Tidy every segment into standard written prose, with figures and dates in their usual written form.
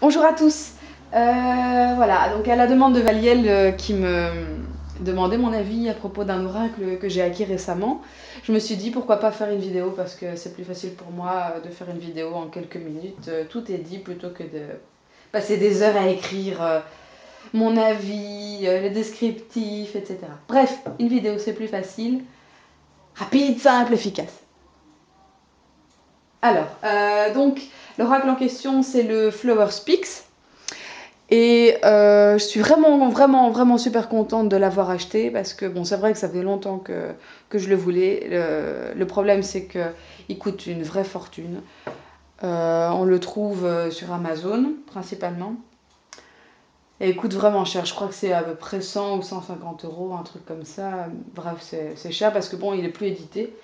Bonjour à tous. Voilà, donc à la demande de Valiel qui me demandait mon avis à propos d'un oracle que j'ai acquis récemment, je me suis dit pourquoi pas faire une vidéo parce que c'est plus facile pour moi de faire une vidéo en quelques minutes. Tout est dit plutôt que de passer des heures à écrire mon avis, les descriptifs, etc. Bref, une vidéo c'est plus facile, rapide, simple, efficace. Alors, donc l'oracle en question c'est le Flower Speaks. Et je suis vraiment super contente de l'avoir acheté parce que bon, c'est vrai que ça fait longtemps que je le voulais. Le problème, c'est qu'il coûte une vraie fortune. On le trouve sur Amazon principalement. Et il coûte vraiment cher. Je crois que c'est à peu près 100 ou 150 euros, un truc comme ça. Bref, c'est cher parce que bon, il est plus édité.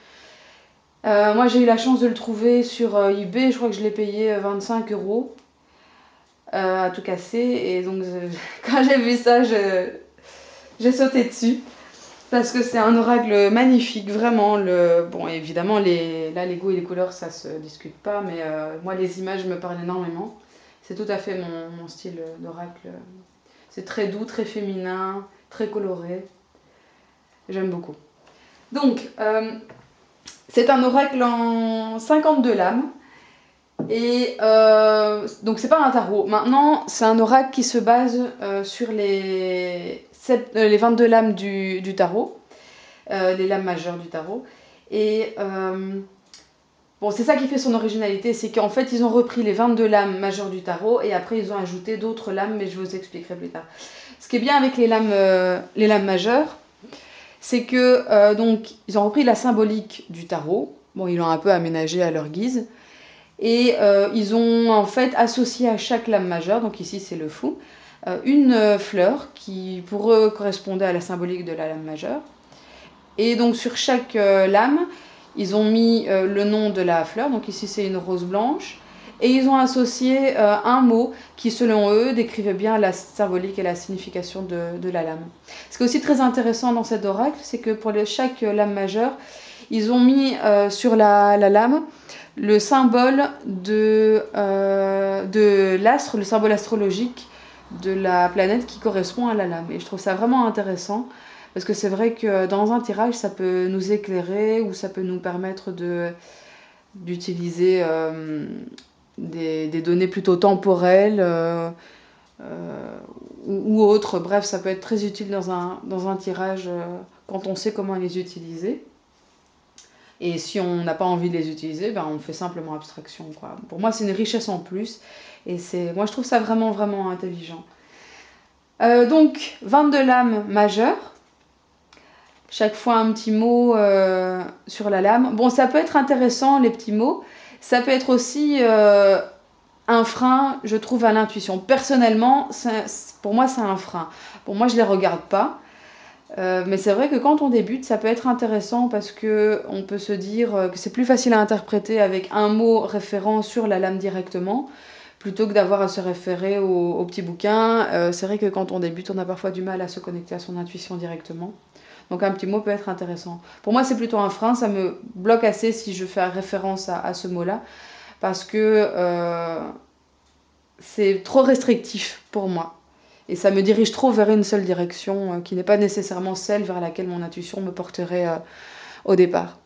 Moi, j'ai eu la chance de le trouver sur eBay. Je crois que je l'ai payé 25 euros. À tout casser. Et donc, quand j'ai vu ça, j'ai sauté dessus. Parce que c'est un oracle magnifique, vraiment. Bon, évidemment, là, les goûts et les couleurs, ça se discute pas. Mais moi, les images me parlent énormément. C'est tout à fait mon style d'oracle. C'est très doux, très féminin, très coloré. J'aime beaucoup. Donc, c'est un oracle en 52 lames. Et donc c'est pas un tarot. Maintenant, c'est un oracle qui se base sur les 22 lames du tarot, les lames majeures du tarot. Et bon, c'est ça qui fait son originalité, c'est qu'en fait, ils ont repris les 22 lames majeures du tarot et après, ils ont ajouté d'autres lames, mais je vous expliquerai plus tard. Ce qui est bien avec les lames majeures, c'est que donc ils ont repris la symbolique du tarot. Bon, ils l'ont un peu aménagé à leur guise. Et ils ont en fait associé à chaque lame majeure, donc ici c'est le fou, une fleur qui pour eux correspondait à la symbolique de la lame majeure. Et donc sur chaque lame, ils ont mis le nom de la fleur, donc ici c'est une rose blanche. Et ils ont associé un mot qui, selon eux, décrivait bien la symbolique et la signification de la lame. Ce qui est aussi très intéressant dans cet oracle, c'est que pour chaque lame majeure, ils ont mis sur la lame le symbole de l'astre, le symbole astrologique de la planète qui correspond à la lame. Et je trouve ça vraiment intéressant parce que c'est vrai que dans un tirage, ça peut nous éclairer ou ça peut nous permettre d'utiliser des données plutôt temporelles ou autres. Bref, ça peut être très utile dans un tirage quand on sait comment les utiliser. Et si on n'a pas envie de les utiliser, ben on fait simplement abstraction, quoi. Pour moi, c'est une richesse en plus. Et moi, je trouve ça vraiment intelligent. Donc, 22 lames majeures. Chaque fois, un petit mot sur la lame. Bon, ça peut être intéressant, les petits mots. Ça peut être aussi un frein, je trouve, à l'intuition. Personnellement, pour moi, c'est un frein. Pour moi, je ne les regarde pas. Mais c'est vrai que quand on débute, ça peut être intéressant parce qu'on peut se dire que c'est plus facile à interpréter avec un mot référent sur la lame directement, plutôt que d'avoir à se référer au petit bouquin. C'est vrai que quand on débute, on a parfois du mal à se connecter à son intuition directement. Donc un petit mot peut être intéressant. Pour moi, c'est plutôt un frein, ça me bloque assez si je fais référence à ce mot-là, parce que c'est trop restrictif pour moi. Et ça me dirige trop vers une seule direction qui n'est pas nécessairement celle vers laquelle mon intuition me porterait au départ.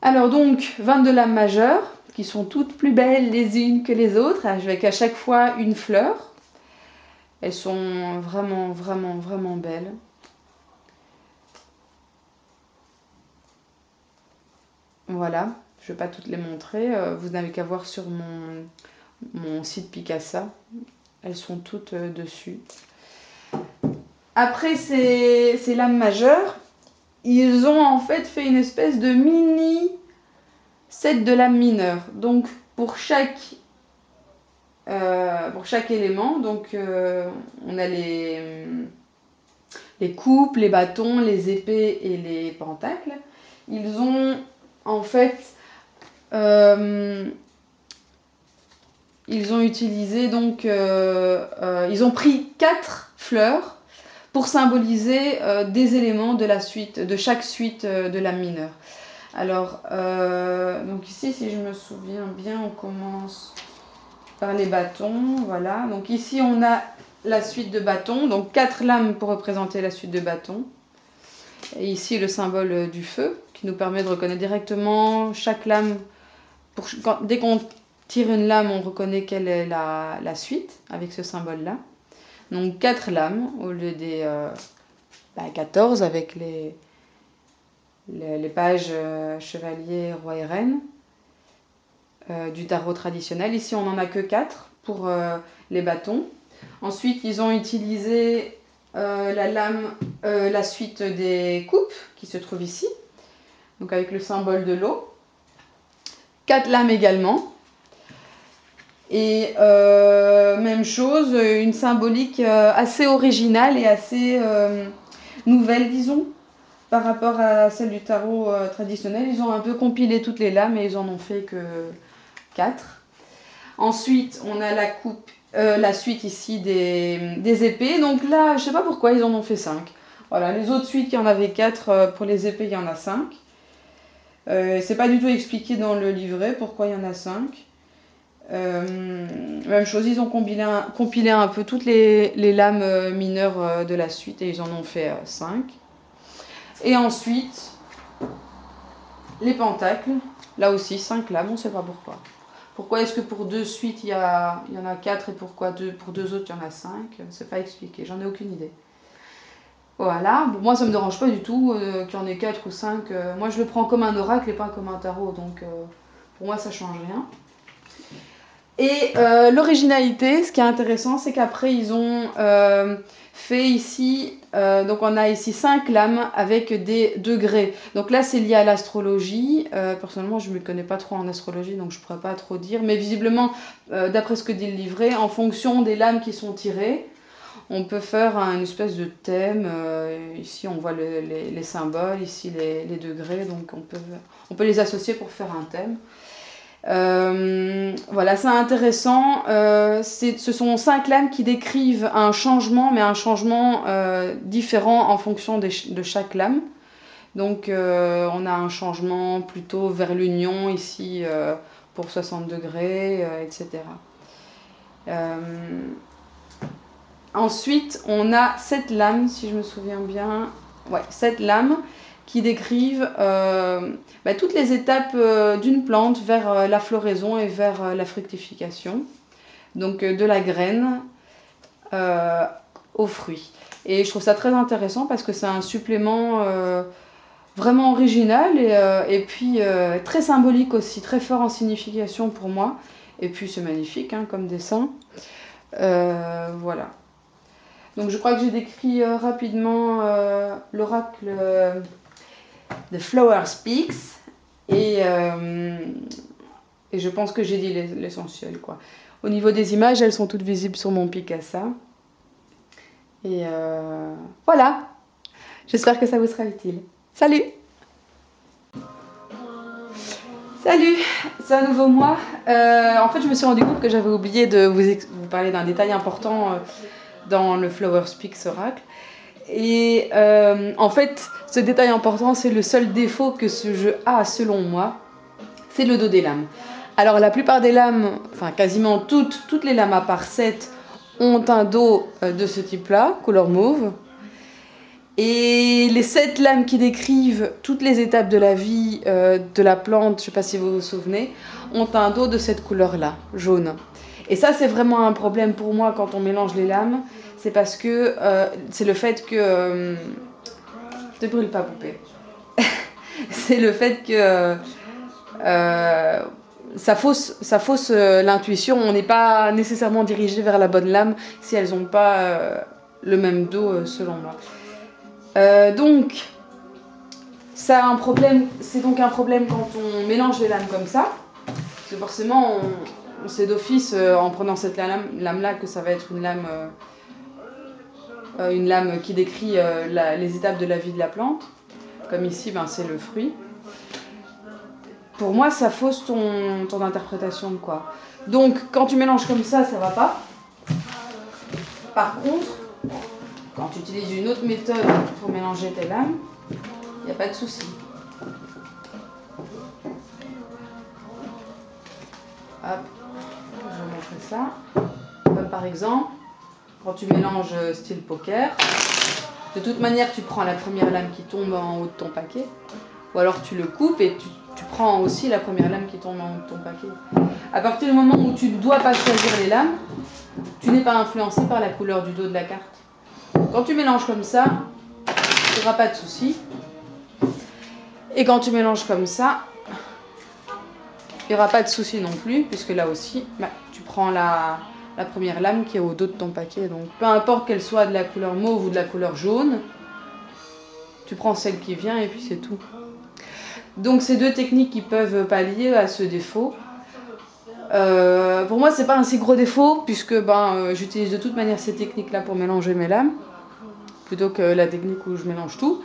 Alors donc, 22 lames majeures, qui sont toutes plus belles les unes que les autres, avec à chaque fois une fleur. Elles sont vraiment belles. Voilà, je ne vais pas toutes les montrer. Vous n'avez qu'à voir sur mon site Picasa. Elles sont toutes dessus. Après ces lames majeures, ils ont en fait une espèce de mini set de lames mineures. Donc pour chaque élément, donc on a les coupes, les bâtons, les épées et les pentacles. Ils ont en fait ils ont utilisé donc ils ont pris 4 fleurs pour symboliser des éléments de chaque suite de lames mineures. Alors, donc ici, si je me souviens bien, on commence par les bâtons. Voilà. Donc ici, on a la suite de bâtons. Donc 4 lames pour représenter la suite de bâtons. Et ici, le symbole du feu qui nous permet de reconnaître directement chaque lame. Dès qu'on tire une lame, on reconnaît quelle est la suite avec ce symbole-là. Donc 4 lames au lieu des 14 avec les pages chevalier, roi et reine du tarot traditionnel. Ici, on n'en a que 4 pour les bâtons. Ensuite, ils ont utilisé la suite des coupes qui se trouve ici, donc avec le symbole de l'eau. 4 lames également. Et même chose, une symbolique assez originale et assez nouvelle, disons, par rapport à celle du tarot traditionnel. Ils ont un peu compilé toutes les lames et ils en ont fait que 4. Ensuite, on a la suite ici des épées. Donc là, je ne sais pas pourquoi ils en ont fait 5. Voilà, les autres suites, il y en avait 4. Pour les épées, il y en a 5. C'est pas du tout expliqué dans le livret pourquoi il y en a 5. Même chose, ils ont compilé un peu toutes les lames mineures de la suite et ils en ont fait 5. Et ensuite, les pentacles, là aussi 5 lames, on ne sait pas pourquoi. Pourquoi est-ce que pour 2 suites il y en a 4 et pourquoi pour 2 autres il y en a 5? C'est pas expliqué, j'en ai aucune idée. Voilà, bon, moi ça me dérange pas du tout qu'il y en ait 4 ou 5. Moi je le prends comme un oracle et pas comme un tarot, donc pour moi ça change rien. Et l'originalité, ce qui est intéressant, c'est qu'après ils ont fait ici, donc on a ici 5 lames avec des degrés. Donc là c'est lié à l'astrologie. Personnellement je ne me connais pas trop en astrologie, donc je ne pourrais pas trop dire. Mais visiblement, d'après ce que dit le livret, en fonction des lames qui sont tirées, on peut faire une espèce de thème. Ici on voit les symboles, ici les degrés, donc on peut les associer pour faire un thème. Voilà, c'est intéressant. Ce sont 5 lames qui décrivent un changement, mais un changement différent en fonction de chaque lame. Donc on a un changement plutôt vers l'union ici pour 60 degrés, etc. Ensuite, on a 7 lames, si je me souviens bien. Ouais, 7 lames qui décrivent toutes les étapes d'une plante vers la floraison et vers la fructification. Donc de la graine au fruit. Et je trouve ça très intéressant parce que c'est un supplément vraiment original et puis très symbolique aussi, très fort en signification pour moi. Et puis c'est magnifique hein, comme dessin. Voilà. Donc je crois que j'ai décrit rapidement l'oracle The Flower Speaks et je pense que j'ai dit l'essentiel quoi. Au niveau des images, elles sont toutes visibles sur mon Picasa. Et voilà. J'espère que ça vous sera utile. Salut! Salut, c'est à nouveau moi. En fait, je me suis rendu compte que j'avais oublié de vous parler d'un détail important dans le Flower Speaks Oracle. Et en fait, ce détail important, c'est le seul défaut que ce jeu a selon moi, c'est le dos des lames. Alors la plupart des lames, enfin quasiment toutes les lames à part 7 ont un dos de ce type-là, couleur mauve. Et les 7 lames qui décrivent toutes les étapes de la vie de la plante, je ne sais pas si vous vous souvenez, ont un dos de cette couleur-là, jaune. Et ça, c'est vraiment un problème pour moi quand on mélange les lames. C'est parce que c'est le fait que... ne brûle pas, poupée. C'est le fait que ça fausse l'intuition. On n'est pas nécessairement dirigé vers la bonne lame si elles n'ont pas le même dos, selon moi. Donc, ça a un problème. C'est donc un problème quand on mélange les lames comme ça. Parce que forcément, on sait d'office, en prenant cette lame-là, que ça va être une lame qui décrit les étapes de la vie de la plante. Comme ici, c'est le fruit. Pour moi, ça fausse ton interprétation de quoi. Donc, quand tu mélanges comme ça va pas. Par contre, quand tu utilises une autre méthode pour mélanger tes lames, il n'y a pas de souci. Hop, je montrer ça. Comme par exemple, quand tu mélanges style poker, de toute manière, tu prends la première lame qui tombe en haut de ton paquet, ou alors tu le coupes et tu prends aussi la première lame qui tombe en haut de ton paquet. À partir du moment où tu ne dois pas choisir les lames, tu n'es pas influencé par la couleur du dos de la carte. Quand tu mélanges comme ça, il n'y aura pas de souci. Et quand tu mélanges comme ça, il n'y aura pas de souci non plus, puisque là aussi, tu prends la première lame qui est au dos de ton paquet. Donc peu importe qu'elle soit de la couleur mauve ou de la couleur jaune, tu prends celle qui vient et puis c'est tout. Donc c'est deux techniques qui peuvent pallier à ce défaut. Pour moi, c'est pas un si gros défaut, puisque j'utilise de toute manière ces techniques-là pour mélanger mes lames, plutôt que la technique où je mélange tout.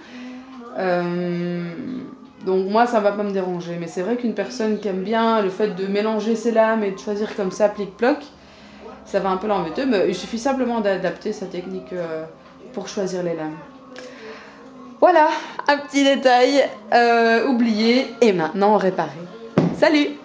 Donc moi, ça va pas me déranger. Mais c'est vrai qu'une personne qui aime bien le fait de mélanger ses lames et de choisir comme ça, plic-ploc, ça va un peu l'embêter. Mais il suffit simplement d'adapter sa technique pour choisir les lames. Voilà, un petit détail oublié et maintenant réparé. Salut!